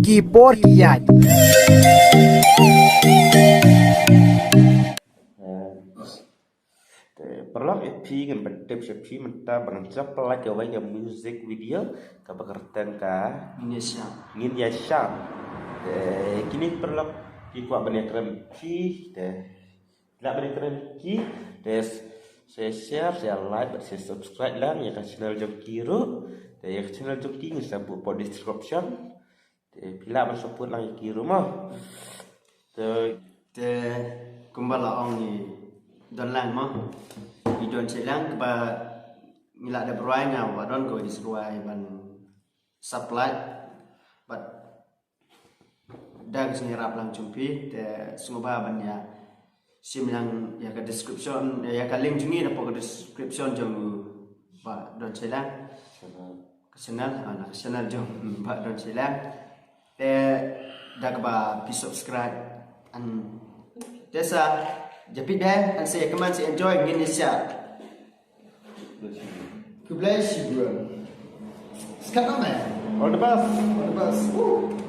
Keyboard kiat. Perlu EP kan berdep EP mentah berancap pelak awal yang music video kebekerjaan Indonesia. ngin ya syam. Kini perlu dikuat banyak keren EP tidak banyak keren EP saya share, saya like, saya subscribe lah ya ke channel Jongkiro dan ya ke channel Jongki saya buat pada description bila support lah Jongkiro mah Kumbala ong ni donlan mah idon selang ba mila ada beruai ngau adon go disruai ban supply but dag sinirap lang cumpi te sumuba ban ya sim yang ya ke description ya ke link jungi na po ke description jong ba don selang kenal jong ba don selang te dag ba pi subscribe an desa japit deh and say come on say enjoy Indonesia. God bless you bro. Sekarang man. all the best. All the best. Woo.